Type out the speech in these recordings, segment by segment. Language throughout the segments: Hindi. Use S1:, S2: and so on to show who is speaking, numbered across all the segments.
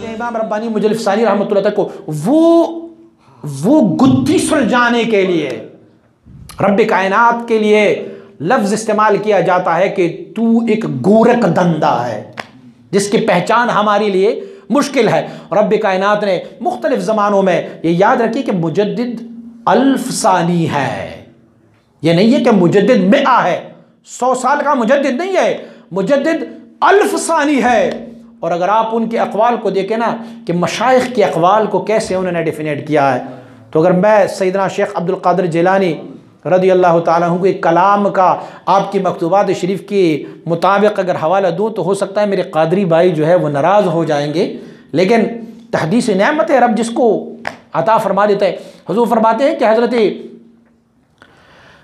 S1: इमाम रब्बानी मुजल्लिफ सानी रहमतुल्लाह अलैह को वो गुत्थी सुलझाने के लिए रब्ब कायनात के लिए लफ्ज़ इस्तेमाल किया जाता है कि तू एक गोरख धंधा है जिसकी पहचान हमारे लिए मुश्किल है। रब्ब कायनात ने मुख्तलिफ ज़मानों में ये याद रखिए कि मुजद्दिद अल्फ सानी है, ये नहीं है कि मुजद्दिद मिआ है, 100 साल का मुजद्दिद नहीं है, मुजद्दिद अल्फ सानी है। और अगर आप उनके अक़वाल को देखें ना कि मशाइख के अक़वाल को कैसे उन्होंने डिफिनेट किया है, तो अगर मैं सैयदना शेख अब्दुल क़ादिर जिलानी रज़ी अल्लाह ताला अन्हु के कलाम का आपकी मकतूबात शरीफ के मुताबिक अगर हवाला दूँ तो हो सकता है मेरे क़ादरी भाई जो है वो नाराज़ हो जाएंगे, लेकिन तहदीस नेमत है, रब जिसको अता फरमा देता है। हुज़ूर फरमाते हैं कि हज़रत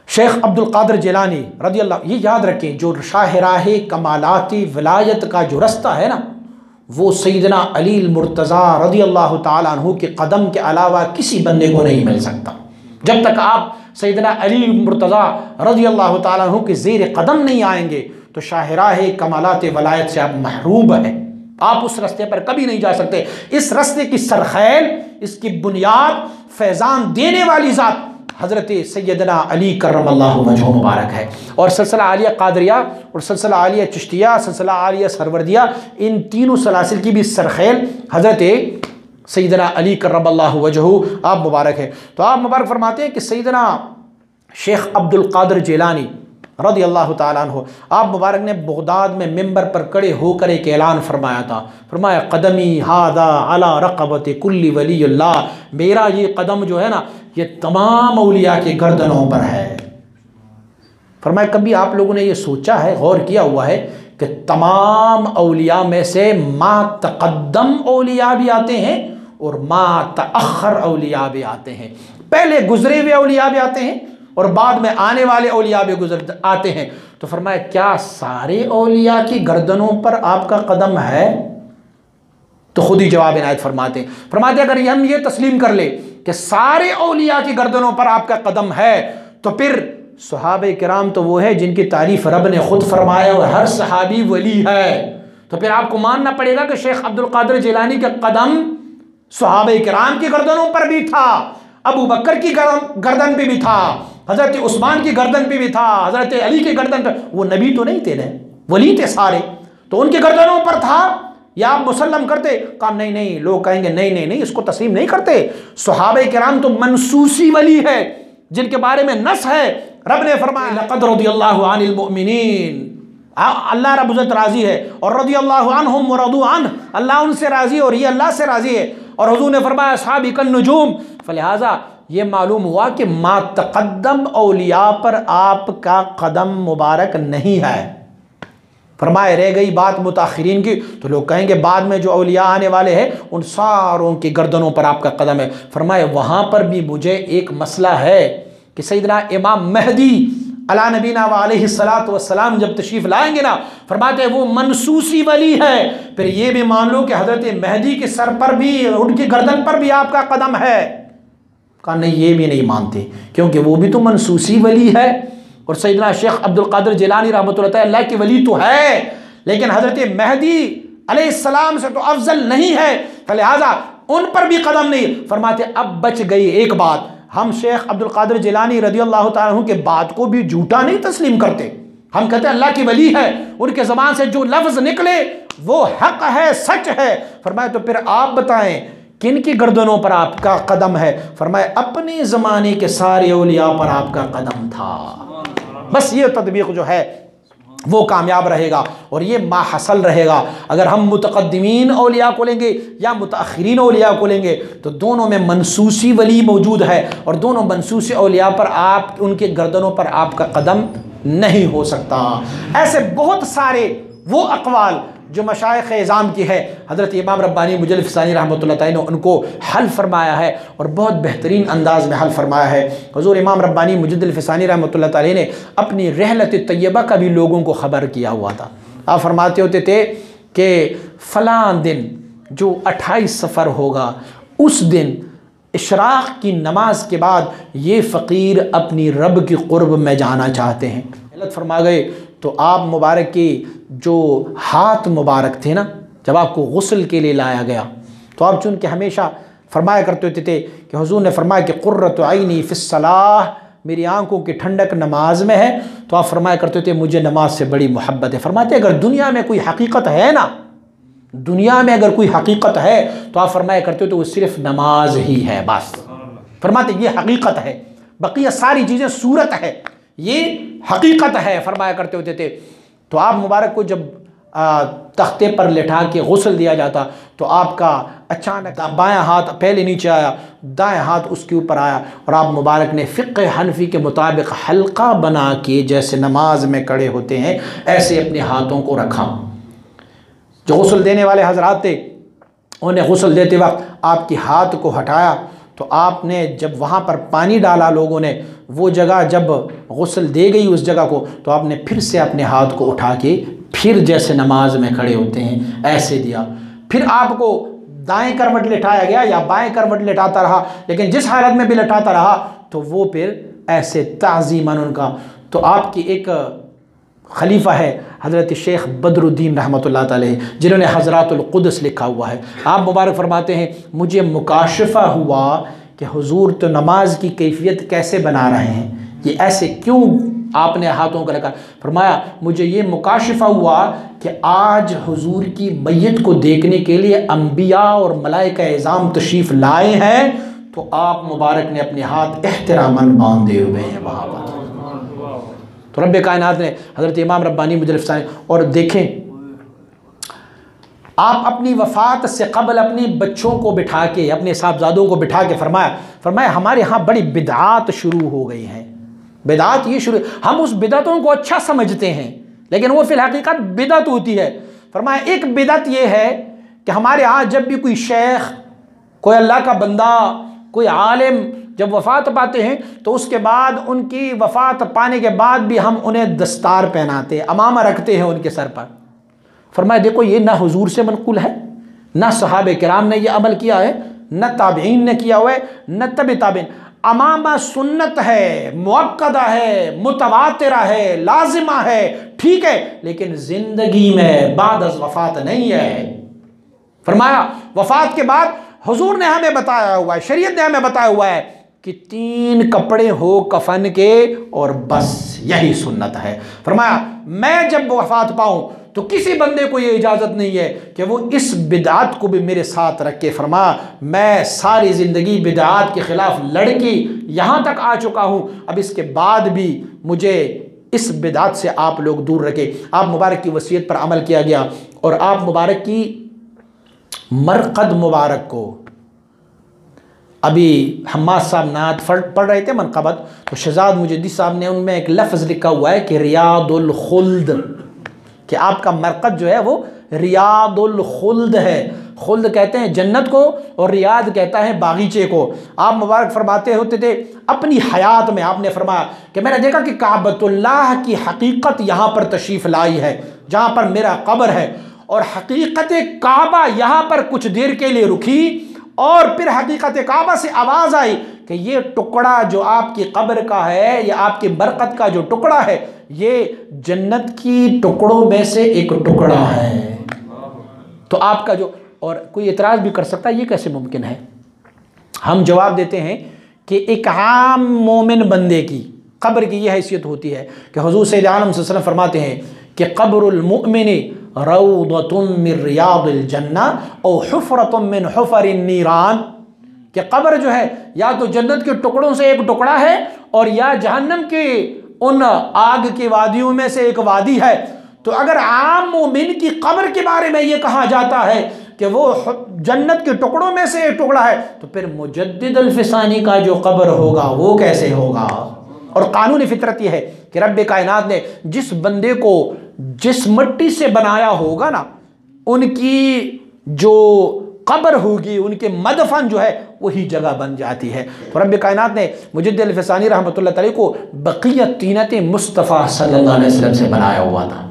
S1: शेख अब्दुल क़ादिर जिलानी रज़ी अल्लाह, ये याद रखें जो शाहराह कमालाती विलायत का जो रास्ता है ना वो सैयदना अली मुर्तज़ा रज़ी अल्लाह ताला अन्हु के कदम के अलावा किसी बंदे को नहीं मिल सकता। जब तक आप सैयदना अली मुर्तज़ा रज़ी अल्लाह ताला अन्हु के ज़ेर कदम नहीं आएंगे तो शाहराह कमालात वलायत से आप महरूब हैं, आप उस रास्ते पर कभी नहीं जा सकते। इस रास्ते की सरखैल, इसकी बुनियाद, फैज़ान देने वाली ज़ात हज़रत सैयदना अली करमल्लाहु वजहु मुबारक है। और सिलसिला आलिया कादरिया और सिलसिला आलिया चिश्तिया, सिलसिला आलिया सरवर्दिया, इन तीनों सलासिल की भी सरखैल हज़रत सैयदना अली करमल्लाहु वजहु आप मुबारक है। तो आप मुबारक फरमाते हैं कि सैयदना शेख अब्दुल क़ादिर जिलानी रज़ी अल्लाह ताला अन्हु आप मुबारक ने बगदाद में मिंबर पर खड़े होकर एक ऐलान फरमाया था। फरमाया कदमी हादा अला रक़बति कुल्ली वलीउल्लाह, मेरा ये कदम जो है ना ये तमाम औलिया के गर्दनों पर है। फरमाया कभी आप लोगों ने ये सोचा है, गौर किया हुआ है कि तमाम औलिया में से मा तक़द्दम औलिया भी आते हैं और मा तअख़्ख़र औलिया भी आते हैं, पहले गुजरे हुए औलिया भी आते हैं और बाद में आने वाले औलिया भी गुजर आते हैं। तो फरमाया क्या सारे औलिया की गर्दनों पर आपका कदम है? तो खुद ही जवाब इनायत फरमाते अगर हम ये तस्लीम कर ले कि सारे औलिया की गर्दनों पर आपका कदम है तो फिर सहाबे किराम तो वो है जिनकी तारीफ रब ने खुद फरमाया और हर सहाबी वली है। तो फिर आपको मानना पड़ेगा कि शेख अब्दुल क़ादिर जिलानी का कदम सहाबे किराम की गर्दनों पर भी था, अबू बकर की गर्दन पे भी था, हज़रत उस्मान की गर्दन पे भी था, हज़रत अली की गर्दन पे, वो नबी तो नहीं थे ना, वली थे सारे, तो उनकी गर्दनों पर था। या आप मुसल्लम करते? कहा नहीं नहीं, लोग कहेंगे नहीं नहीं नहीं, इसको तस्लीम नहीं करते। सहाबे किराम तो मनसूसी वली है जिनके बारे में नस है, रब ने फरमाया लक़द रज़ियल्लाहु अनिल मुमिनीन, अल्लाह रब्बुल इज़्ज़त राज़ी है, और रज़ियल्लाहु अन्हुम व रदू अन्हु, अल्लाह उनसे राज़ी और ये अल्लाह से राज़ी है। और हुज़ूर ने फरमाया अस्हाबी कन नुजूम, फलिहाजा ये मालूम हुआ कि मा तक़द्दम औलिया पर आपका कदम मुबारक नहीं है। फरमाए रह गई बात मुताखिरीन की, तो लोग कहेंगे बाद में जो औलिया आने वाले हैं उन सारों की गर्दनों पर आपका कदम है। फरमाए वहाँ पर भी मुझे एक मसला है कि सैयदना इमाम महदी अला नबीना व अलैहिस्सलातु वस्सलाम जब तशरीफ़ लाएंगे ना, फरमाते वो मनसूसी वली है, फिर ये भी मान लो कि हज़रत महदी के सर पर भी, उनकी गर्दन पर भी आपका कदम है। कहा नहीं, ये भी नहीं मानते क्योंकि वो भी तो मनसूसी वली है और सैयदना शेख अब्दुल क़ादिर जिलानी रहमतुल्लाह तआला अल्लाह की वली तो है, लेकिन हज़रत महदी अलैहिस्सलाम से तो अफजल नहीं है, लिहाजा उन पर भी कदम नहीं। फरमाते अब बच गई एक बात, हम शेख अब्दुल क़ादिर जिलानी रज़ियल्लाहु ताला अन्हु के बात को भी झूठा नहीं तस्लीम करते। हम कहते हैं अल्लाह की वली है, उनके ज़बान से जो लफ्ज़ निकले वो हक़ है, सच है। फरमाया तो फिर आप बताएं किन की गर्दनों पर आपका कदम है? फरमाया अपने ज़माने के सारे औलिया पर आपका कदम था। बस ये तदबीक जो है वो कामयाब रहेगा और ये माहसल रहेगा। अगर हम मुतक़द्दिमीन औलिया को लेंगे या मुतअख़िरीन औलिया को लेंगे तो दोनों में मनसूसी वली मौजूद है और दोनों मनसूसी औलिया पर आप, उनके गर्दनों पर आपका कदम नहीं हो सकता। ऐसे बहुत सारे वो अक़वाल जो मशाइख़ इज़ाम की है, हज़रत इमाम रब्बानी मुजल्लिफ सानी रहमतुल्लाह तआला ने उनको हल फरमाया है और बहुत बेहतरीन अंदाज़ में हल फरमाया है। हुज़ूर इमाम रब्बानी मुजल्लिफ सानी रहमतुल्लाह तआला ने अपनी रहलत तय्यबा का भी लोगों को ख़बर किया हुआ था। आप फरमाते होते थे कि फ़लाँ दिन जो 28 सफ़र होगा उस दिन इशराक़ की नमाज के बाद ये फ़कीर अपनी रब की क़ुर्ब में जाना चाहते हैं। फरमा गए तो आप मुबारक के जो हाथ मुबारक थे ना, जब आपको गुस्ल के लिए लाया गया तो आप चूँकि हमेशा फरमाया करते होते थे कि हुजूर ने फरमाया कि कुर्रतु ऐनी फिस्सलाह, मेरी आंखों की ठंडक नमाज में है, तो आप फरमाया करते थे मुझे नमाज से बड़ी मोहब्बत है। फरमाते अगर दुनिया में कोई हकीकत है ना, दुनिया में अगर कोई हकीकत है तो आप फरमाया करते हो तो वो सिर्फ नमाज ही है बस। फरमाते ये हकीकत है, बकिया सारी चीज़ें सूरत है, ये हकीकत है, फरमाया करते होते थे। तो आप मुबारक को जब तख्ते पर लिटा के गुस्ल दिया जाता तो आपका अचानक बायां हाथ पहले नीचे आया, दाएं हाथ उसके ऊपर आया और आप मुबारक ने फ़िक़्ह हनफी के मुताबिक हल्का बना के जैसे नमाज में खड़े होते हैं ऐसे अपने हाथों को रखा। जो गुस्ल देने वाले हजरात थे उन्हें गुस्ल देते वक्त आपके हाथ को हटाया तो आपने जब वहाँ पर पानी डाला, लोगों ने वो जगह जब गुस्ल दे गई उस जगह को, तो आपने फिर से अपने हाथ को उठा के फिर जैसे नमाज में खड़े होते हैं ऐसे दिया। फिर आपको दाएं करवट लिटाया गया या बाएं करवट लिटाता रहा, लेकिन जिस हालत में भी लिटाता रहा तो वो फिर ऐसे ताज़ीमन उनका। तो आपकी एक खलीफा है हज़रत शेख बदरुद्दीन रहमतुल्लाह तआला जिन्होंने हज़रातुल क़ुद्स लिखा हुआ है। आप मुबारक फरमाते हैं मुझे मुकाशफा हुआ कि हुजूर तो नमाज की कैफियत कैसे बना रहे हैं, ये ऐसे क्यों आपने हाथों को रखा। फरमाया मुझे ये मुकाशफा हुआ कि आज हुजूर की मैयत को देखने के लिए अम्बिया और मलाइका इज़ाम तशरीफ़ लाए हैं, तो आप मुबारक ने अपने हाथ एहतरामन बांधे हुए हैं वहाँ पर। तो रब्बे कायनात ने हज़रत इमाम रब्बानी मुजल्लिफ़ और देखें आप अपनी वफ़ात से क़ब्ल अपने बच्चों को बिठा के, अपने साहबजादों को बिठा के फरमाया हमारे यहाँ बड़ी बिदआत शुरू हो गई हैं। बिदआत ये शुरू, हम उस बिदअतों को अच्छा समझते हैं लेकिन वो फिल हकीकत बिदअत होती है। फरमाया एक बिदअत ये है कि हमारे यहाँ जब भी कोई शेख, कोई अल्लाह का बंदा, कोई आलिम जब वफ़ात पाते हैं तो उसके बाद उनकी वफ़ात पाने के बाद भी हम उन्हें दस्तार पहनाते हैं, अमामा रखते हैं उनके सर पर। फरमाया देखो ये ना हुजूर से मनक़ूल है, ना सहाबे किराम ने ये अमल किया है, न ताबईन ने किया हुआ है, न तबे ताबईन। अमामा सुन्नत है, मुअक्कदा है, मुतवातिरा है, लाजिमा है, ठीक है, लेकिन ज़िंदगी में बाद अज़ वफ़ात नहीं है। फरमाया वफ़ात के बाद हुजूर ने हमें बताया हुआ है, शरीयत ने हमें बताया हुआ है कि 3 कपड़े हो कफन के और बस यही सुन्नत है। फरमाया मैं जब वफ़ात पाऊँ तो किसी बंदे को ये इजाज़त नहीं है कि वो इस बिदआत को भी मेरे साथ रख के। फरमाया मैं सारी ज़िंदगी बिदआत के ख़िलाफ़ लड़के यहाँ तक आ चुका हूँ, अब इसके बाद भी मुझे इस बिदआत से आप लोग दूर रखें। आप मुबारक की वसीयत पर अमल किया गया और आप मुबारक की मरकद मुबारक को अभी हम्माद साहब नात पढ़ रहे थे मनक़बत, तो शहजाद मुजद्दिद साहब ने उनमें एक लफ्ज़ लिखा हुआ है कि रियादुल खुल्द, कि आपका मरकज़ जो है वो रियादुल खुल्द है। खुल्द कहते हैं जन्नत को और रियाद कहता है बागीचे को। आप मुबारक फरमाते होते थे अपनी हयात में, आपने फरमाया कि मैंने देखा कि काबतुल्लाह की हकीकत यहाँ पर तशरीफ़ लाई है जहाँ पर मेरा कब्र है, और हकीकत काबा यहाँ पर कुछ देर के लिए रुकी और फिर हकीकत काबा से आवाज़ आई कि ये टुकड़ा जो आपकी कब्र का है या आपकी बरकत का जो टुकड़ा है ये जन्नत की टुकड़ों में से एक टुकड़ा है। तो आपका जो, और कोई इतराज़ भी कर सकता है ये कैसे मुमकिन है। हम जवाब देते हैं कि एक आम मोमिन बंदे की कब्र की ये हैसियत होती है कि हुज़ूर सल्लल्लाहु अलैहि वसल्लम फरमाते हैं कि क़ब्रुल मुअमिनी रौदतुम मिन रियादिल जन्ना और हुफ़रतुम मिन हुफ़रिन नीरान, कि कब्र जो है या तो जन्नत के टुकड़ों से एक टुकड़ा है और या जहन्नम के उन आग की वादियों में से एक वादी है। तो अगर आम मोमिन की कब्र के बारे में ये कहा जाता है कि वो जन्नत के टुकड़ों में से एक टुकड़ा है, तो फिर मुजद्दिद अल-फ़िसानी का जो कब्र होगा वो कैसे होगा। और कानून फितरत ये है कि रब्बे कायनात ने जिस बंदे को जिस मिट्टी से बनाया होगा ना, उनकी जो कब्र होगी, उनके मदफन जो है वही जगह बन जाती है। तो रब्बे कायनात ने मुजद्दिद अल-फ़िसानी रहमतुल्लाह तआला को बक़ियत तीनत मुस्तफ़ा सल्लल्लाहु अलैहि वसल्लम से बनाया हुआ था।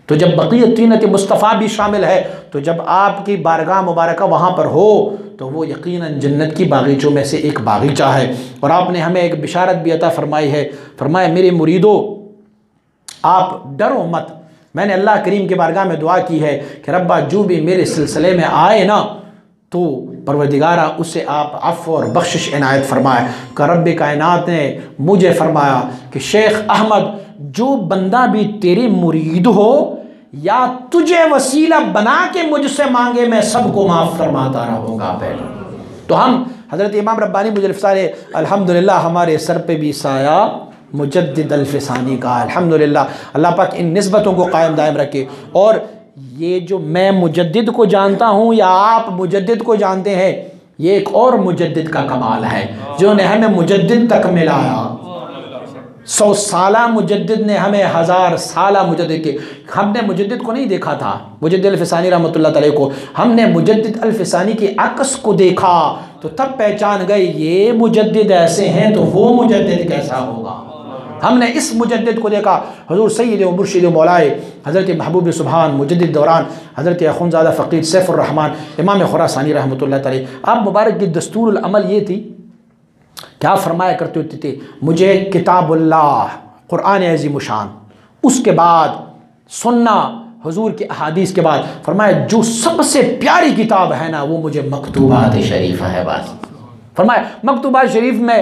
S1: तो जब बक़ियत तीनत मुस्तफ़ा भी शामिल है, तो जब आपकी बारगाह मुबारक वहाँ पर हो तो वो यकीनन जन्नत की बागीचों में से एक बागीचा है। और आपने हमें एक बिशारत भी अता फरमाई है, फरमाया मेरे मुरीदो आप डरो मत। मैंने अल्लाह करीम के बारगाह में दुआ की है कि रब्बा जो भी मेरे सिलसिले में आए ना, तो परवरदिगारा उससे आप अफ़्व और बख्शिश इनायत फरमाए। का रब्ब कायनात ने मुझे फरमाया कि शेख अहमद, जो बंदा भी तेरे मुरीद हो या तुझे वसीला बना के मुझसे मांगे, मैं सबको माफ़ फरमाता रहूँगा। पहले तो हम हज़रत इमाम रब्बानी मुजल्लिफ़ अल्हम्दुलिल्लाह हमारे सर पे भी साया मुजद्दिद अल-फ़सानी का, अल्हम्दुलिल्लाह। अल्लाह पाक इन निस्बतों को कायम दायम रखे। और ये जो मैं मुजद्दिद को जानता हूँ या आप मुजद्दिद को जानते हैं, ये एक और मुजद्दिद का कमाल है जिन्होंने हमें मुजद्दिद तक मिलाया। 100 साला मुजद्दिद ने हमें 1000 साला मुजद्दिद के, हमने मुजद्दिद को नहीं देखा था, मुजद्दिद अल-फ़सानी रहमतुल्लाह अलैह को, हमने मुजद्दिद अल-फ़सानी के अक्स को देखा तो तब पहचान गए ये मुजद्दिद ऐसे हैं तो वो मुजद्दिद कैसा होगा। हमने इस मुजद्दिद को देखा, हुज़ूर सय्यद व मुर्शिद व मौलाए हज़रत महबूब सुबहान मुजद्दिद दौरान हज़रत अख़ुंज़ादा फ़क़ीह सैफ़ुर्रहमान इमाम खुरासानी रहमतुल्लाह अलैह। आप मुबारक की दस्तूरुल अमल ये थी, क्या फरमाया करते होते थे, मुझे किताबुल्लाह क़ुरान अज़ीम शान, उसके बाद सुन्ना हुज़ूर के अहादीस के बाद फरमाया जो सबसे प्यारी किताब है ना वो मुझे मकतूबात शरीफ है। बस फरमाया मकतूबात शरीफ में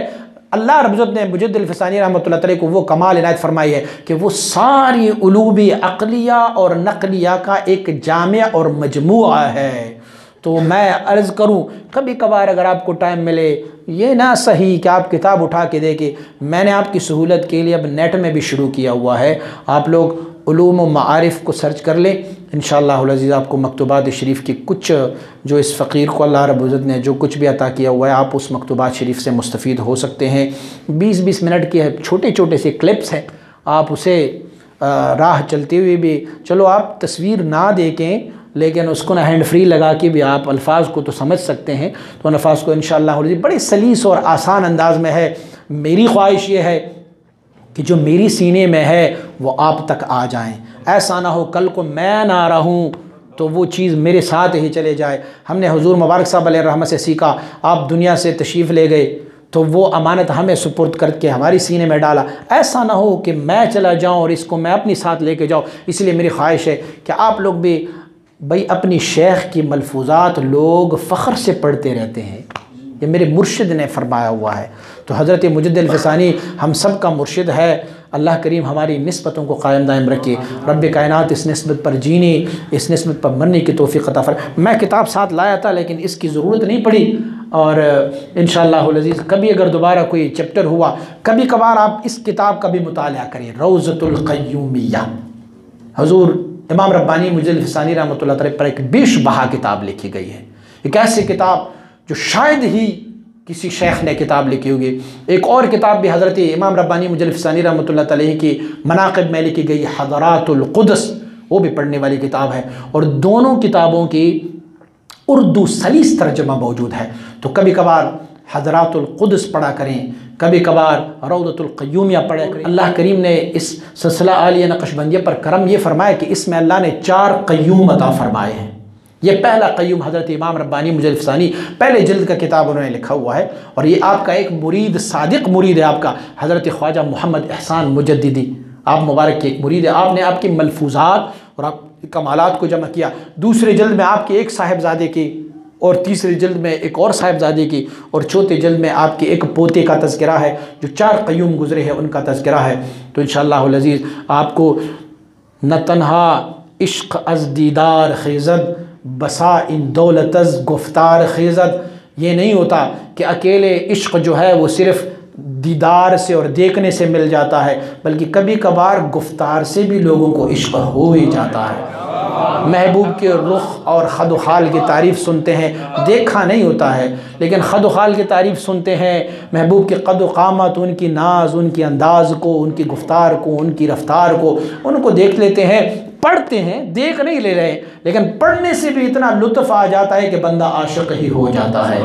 S1: अल्लाह रब्बुल इज़्ज़त ने मुजद्दिद अल-फ़सानी रहमतुल्लाह अलैह को वो कमाल इनायत फरमाई है कि वो सारी उलूम अक़लिया और नक़लिया का एक जामिया और मजमुआ है। तो मैं अर्ज़ करूं, कभी कभार अगर आपको टाइम मिले, ये ना सही कि आप किताब उठा के देखें, मैंने आपकी सहूलत के लिए अब नेट में भी शुरू किया हुआ है, आप लोग उलूम व मारिफ़ को सर्च कर लें, इंशाअल्लाहुल अज़ीज़ आपको मकतूबात शरीफ की कुछ जो इस फ़कीर को अल्लाह रब्बुल इज़्ज़त ने जो कुछ भी अता किया हुआ है, आप उस मकतूबात शरीफ से मुस्तफ़ीद हो सकते हैं। 20-20 मिनट के छोटे छोटे से क्लिप्स हैं, आप उसे राह चलते हुए भी, चलो आप तस्वीर ना देखें लेकिन उसको ना हैंड फ्री लगा के भी आप अल्फाज को तो समझ सकते हैं। तो अल्फाज को इंशाअल्लाह बड़े सलीस और आसान अंदाज में है। मेरी ख्वाहिश ये है कि जो मेरी सीने में है वो आप तक आ जाएं, ऐसा ना हो कल को मैं ना रहूं तो वो चीज़ मेरे साथ ही चले जाए। हमने हुज़ूर मुबारक साहब अलैहि रहमत से सीखा, आप दुनिया से तशरीफ़ ले गए तो वो अमानत हमें सुपुर्द करके हमारी सीने में डाला, ऐसा ना हो कि मैं चला जाऊँ और इसको मैं अपने साथ लेके जाऊँ। इसलिए मेरी ख्वाहिश है कि आप लोग भी भाई अपनी शेख की मलफूज़ात लोग फ़ख्र से पढ़ते रहते हैं, ये मेरे मुर्शिद ने फरमाया हुआ है। तो हज़रत मुजद्दिद अल-फ़सानी हम सब का मुर्शिद है। अल्लाह करीम हमारी निस्बतों को कायम दायम रखे, रब्ब कायनात इस निस्बत पर जीने, इस निस्बत पर मरने की तौफ़ीक़ अता फरमाए। मैं किताब साथ लाया था लेकिन इसकी ज़रूरत नहीं पड़ी, और इंशाअल्लाहुल अज़ीज़ कभी अगर दोबारा कोई चैप्टर हुआ, कभी कभार आप इस किताब का भी मुताला करें, रौज़तुल क़य्यूमिय्या, हुज़ूर इमाम रब्बानी मुजद्दिद अल-फ़सानी रहमतुल्लाह अलैह पर एक बेशबहा किताब लिखी गई है। एक ऐसी किताब जो शायद ही किसी शेख ने किताब लिखी होगी। एक और किताब भी हज़रत इमाम रब्बानी मुजद्दिद अल-फ़सानी रहमतुल्लाह अलैह की मनाक़िब में लिखी गई हज़रातुल क़ुद्स, वो भी पढ़ने वाली किताब है। और दोनों किताबों की उर्दू सलीस तर्जमा मौजूद है। तो कभी कभार हज़रातुल क़ुद्स पढ़ा करें, कभी कभार रौज़तुल क़य्यूमिय्या पढ़ा करें। अल्लाह करीम ने इस सिलसिला आलिया नक़शबंदिया पर करम ये फरमाया कि इसमें अल्लाह ने 4 क़य्यूम अता फ़रमाए हैं। ये पहला क़य्यूम हज़रत इमाम रब्बानी मुजद्दिद अल-फ़सानी पहले जिल्द का किताब उन्होंने लिखा हुआ है, और ये आपका एक मुरीद, सादिक़ मुरीद है आपका, हज़रत ख्वाजा मोहम्मद एहसान मुजद्दिदी, आप मुबारक के एक मुरीद है। आपने आपकी मलफूज़ात और आप कमालात को जमा किया। दूसरे जिल्द में आपके एक साहिबजादे की, और तीसरी जिल्द में एक और साहिबजादे की, और चौथे जिल्द में आपके एक पोते का तज़किरा है। जो 4 क़य्यूम गुज़रे हैं उनका तज़किरा है। तो इंशाअल्लाहुल अज़ीज़ आपको न तन्हा इश्क़ अज़ दीदार ख़िज़द बसा इन दौलत अज़ गुफ्तार ख़िज़द, ये नहीं होता कि अकेले इश्क़ जो है वो सिर्फ़ दीदार से और देखने से मिल जाता है, बल्कि कभी कभार गुफ्तार से भी लोगों को इश्क़ हो ही जाता है। महबूब के रुख और खद हाल की तारीफ़ सुनते हैं, देखा नहीं होता है, लेकिन खद हाल की तारीफ़ सुनते हैं, महबूब के कद क़ामत, उनकी नाज, उनकी अंदाज़ को, उनकी गुफ्तार को, उनकी रफ्तार को, उनको देख लेते हैं, पढ़ते हैं, देख नहीं ले रहे, लेकिन पढ़ने से भी इतना लुत्फ़ आ जाता है कि बंदा आशिक़ ही हो जाता है।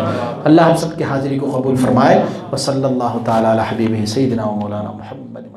S1: अल्लाह हम सब की हाज़िरी को कबूल फ़रमाए। व सल्लल्लाहु तआला अला हबीबिही सय्यिदिना व मौलाना मुहम्मद।